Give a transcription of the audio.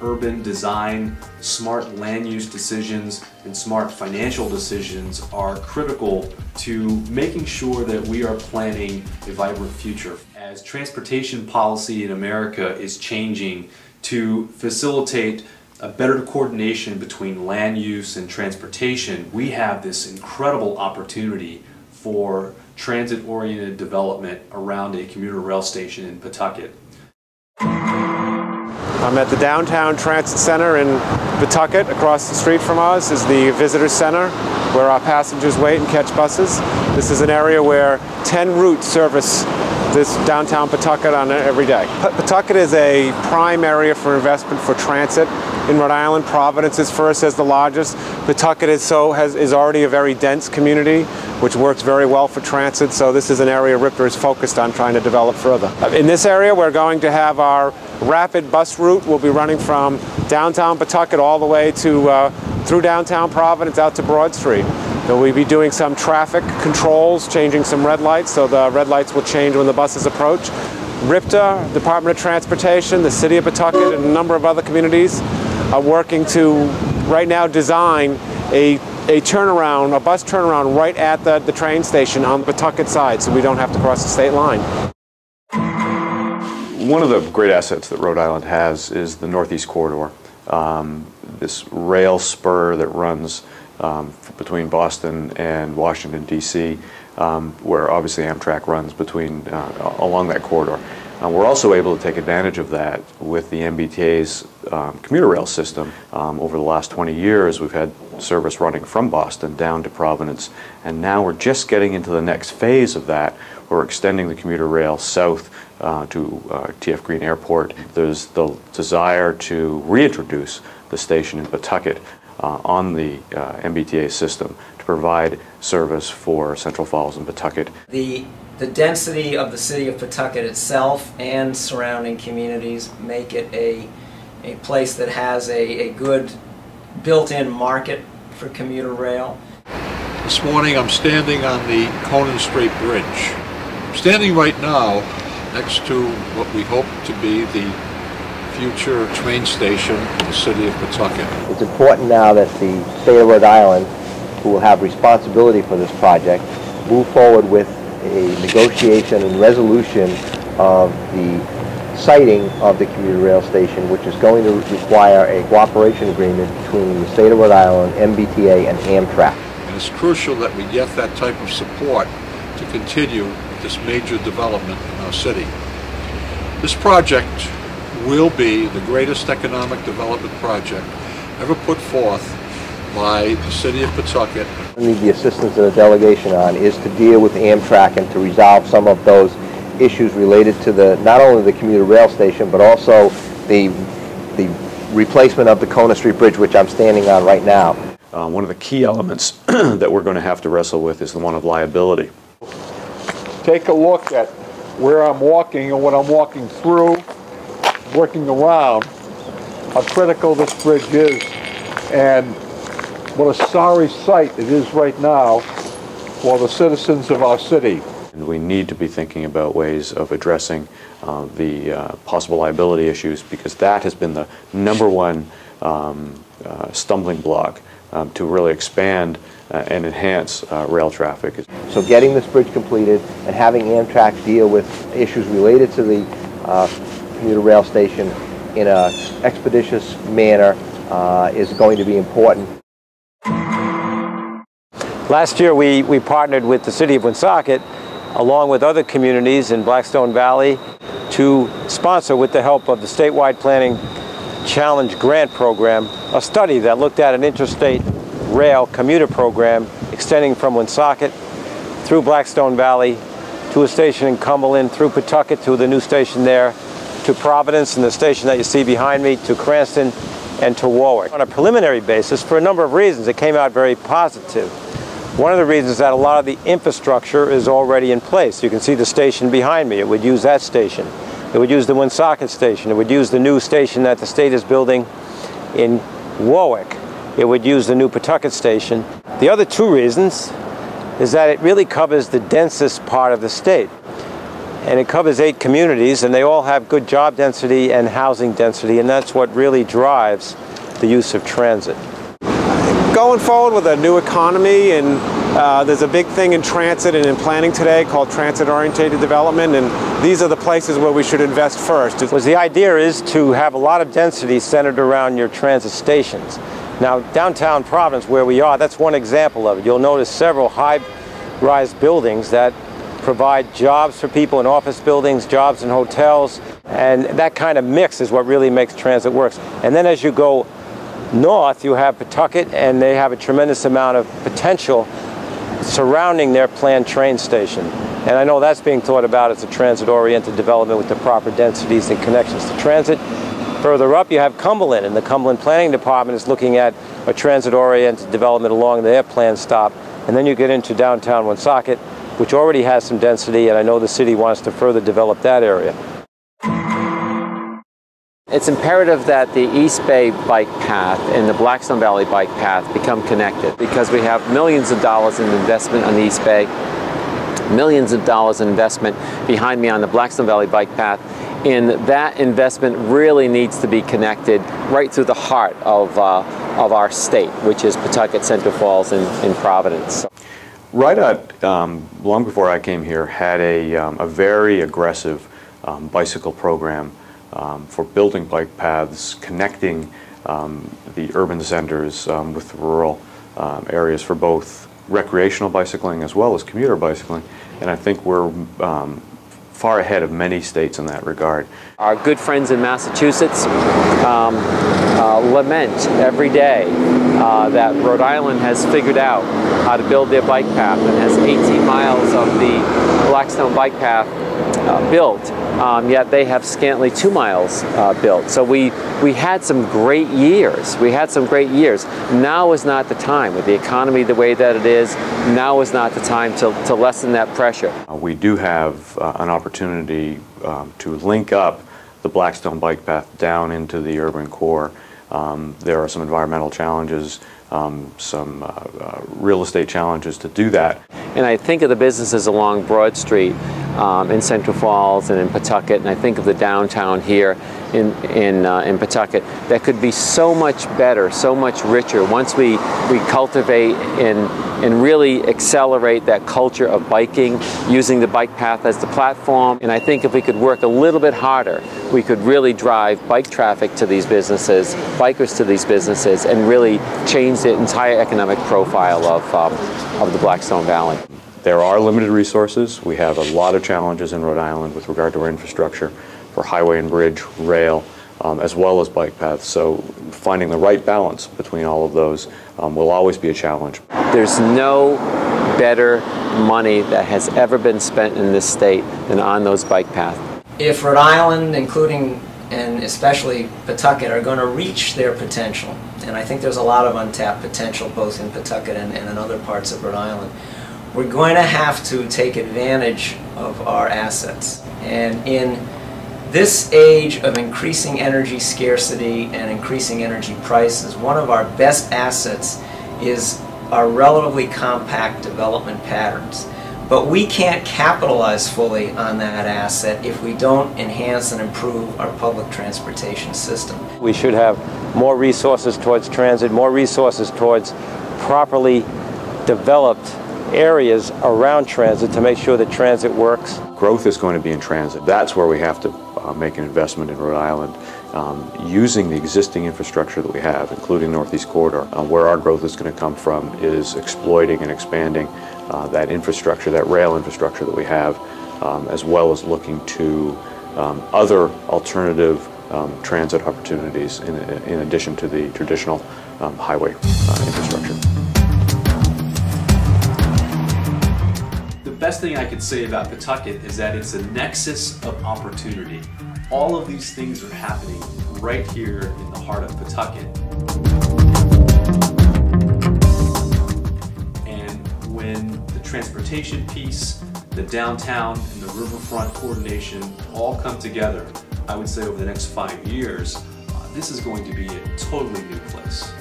urban design, smart land use decisions, and smart financial decisions are critical to making sure that we are planning a vibrant future. As transportation policy in America is changing to facilitate a better coordination between land use and transportation, we have this incredible opportunity for transit-oriented development around a commuter rail station in Pawtucket. I'm at the Downtown Transit Center in Pawtucket. Across the street from us is the Visitor Center, where our passengers wait and catch buses. This is an area where 10 routes service this downtown Pawtucket on every day. Pawtucket is a prime area for investment for transit in Rhode Island. Providence is first as the largest. Pawtucket is already a very dense community, which works very well for transit, so this is an area Ripper is focused on trying to develop further. In this area, we're going to have our rapid bus route. We'll be running from downtown Pawtucket all the way to through downtown Providence out to Broad Street. We'll be doing some traffic controls, changing some red lights, so the red lights will change when the buses approach. RIPTA, Department of Transportation, the City of Pawtucket, and a number of other communities are working to, right now, design a turnaround, a bus turnaround right at the train station on the Pawtucket side, so we don't have to cross the state line. One of the great assets that Rhode Island has is the Northeast Corridor, this rail spur that runs between Boston and Washington, D.C., where obviously Amtrak runs along that corridor. We're also able to take advantage of that with the MBTA's commuter rail system. Over the last 20 years, we've had service running from Boston down to Providence, and now we're just getting into the next phase of that. We're extending the commuter rail south to T.F. Green Airport. There's the desire to reintroduce the station in Pawtucket on the MBTA system to provide service for Central Falls and Pawtucket. The density of the city of Pawtucket itself and surrounding communities make it a place that has a good built-in market for commuter rail. This morning I'm standing on the Conan Strait Bridge. I'm standing right now next to what we hope to be the future train station in the city of Pawtucket. It's important now that the state of Rhode Island, who will have responsibility for this project, move forward with a negotiation and resolution of the siting of the commuter rail station, which is going to require a cooperation agreement between the state of Rhode Island, MBTA, and Amtrak. And it's crucial that we get that type of support to continue this major development in our city. This project will be the greatest economic development project ever put forth by the city of Pawtucket. We need the assistance of the delegation on is to deal with Amtrak and to resolve some of those issues related to not only the commuter rail station, but also the replacement of the Conan Street Bridge, which I'm standing on right now. One of the key elements that we're going to have to wrestle with is the one of liability. Take a look at where I'm walking and what I'm walking through, working around, how critical this bridge is, and what a sorry sight it is right now for the citizens of our city. And we need to be thinking about ways of addressing the possible liability issues, because that has been the #1 stumbling block to really expand and enhance rail traffic. So getting this bridge completed and having Amtrak deal with issues related to the commuter rail station in an expeditious manner is going to be important. Last year we partnered with the City of Woonsocket, along with other communities in Blackstone Valley, to sponsor, with the help of the Statewide Planning Challenge Grant Program, a study that looked at an interstate rail commuter program extending from Woonsocket through Blackstone Valley to a station in Cumberland, through Pawtucket to the new station there, to Providence and the station that you see behind me, to Cranston and to Warwick. On a preliminary basis, for a number of reasons, it came out very positive. One of the reasons is that a lot of the infrastructure is already in place. You can see the station behind me. It would use that station. It would use the Woonsocket station. It would use the new station that the state is building in Warwick. It would use the new Pawtucket station. The other two reasons is that it really covers the densest part of the state. and it covers 8 communities, and they all have good job density and housing density, and that's what really drives the use of transit. Going forward with a new economy, and there's a big thing in transit and in planning today called transit-oriented development, and these are the places where we should invest first. Well, the idea is to have a lot of density centered around your transit stations. Now, downtown Providence, where we are, that's one example of it. You'll notice several high-rise buildings that provide jobs for people in office buildings, jobs in hotels, and that kind of mix is what really makes transit work. And then as you go north, you have Pawtucket, and they have a tremendous amount of potential surrounding their planned train station. And I know that's being thought about as a transit-oriented development with the proper densities and connections to transit. Further up, you have Cumberland, and the Cumberland Planning Department is looking at a transit-oriented development along their planned stop. And then you get into downtown Woonsocket, which already has some density, and I know the city wants to further develop that area. It's imperative that the East Bay bike path and the Blackstone Valley bike path become connected, because we have millions of dollars in investment on the East Bay, millions of dollars in investment behind me on the Blackstone Valley bike path, and that investment really needs to be connected right through the heart of our state, which is Pawtucket, Central Falls, and Providence. RIDOT, long before I came here, had a very aggressive bicycle program for building bike paths, connecting the urban centers with the rural areas for both recreational bicycling as well as commuter bicycling. And I think we're far ahead of many states in that regard. Our good friends in Massachusetts lament every day that Rhode Island has figured out how to build their bike path and has 18 miles of the Blackstone bike path built, yet they have scantily 2 miles built. So we had some great years. We had some great years. Now is not the time. With the economy the way that it is, now is not the time to lessen that pressure. We do have an opportunity to link up the Blackstone bike path down into the urban core. There are some environmental challenges, some real estate challenges to do that. And I think of the businesses along Broad Street in Central Falls and in Pawtucket, and I think of the downtown here in Pawtucket that could be so much better, so much richer once we cultivate and really accelerate that culture of biking, using the bike path as the platform. And I think if we could work a little bit harder, we could really drive bike traffic to these businesses, bikers to these businesses, and really change the entire economic profile of the Blackstone Valley. There are limited resources. We have a lot of challenges in Rhode Island with regard to our infrastructure for highway and bridge, rail, as well as bike paths. So finding the right balance between all of those will always be a challenge. There's no better money that has ever been spent in this state than on those bike paths. If Rhode Island, including and especially Pawtucket, are going to reach their potential, and I think there's a lot of untapped potential both in Pawtucket and in other parts of Rhode Island, we're going to have to take advantage of our assets. And in this age of increasing energy scarcity and increasing energy prices, one of our best assets is our relatively compact development patterns. But we can't capitalize fully on that asset if we don't enhance and improve our public transportation system. We should have more resources towards transit, more resources towards properly developed areas around transit to make sure that transit works. Growth is going to be in transit. That's where we have to make an investment in Rhode Island, using the existing infrastructure that we have, including Northeast Corridor. Where our growth is going to come from is exploiting and expanding that infrastructure, that rail infrastructure that we have, as well as looking to other alternative transit opportunities in addition to the traditional highway infrastructure. The best thing I could say about Pawtucket is that it's a nexus of opportunity. All of these things are happening right here in the heart of Pawtucket. And when the transportation piece, the downtown, and the riverfront coordination all come together, I would say over the next 5 years, this is going to be a totally new place.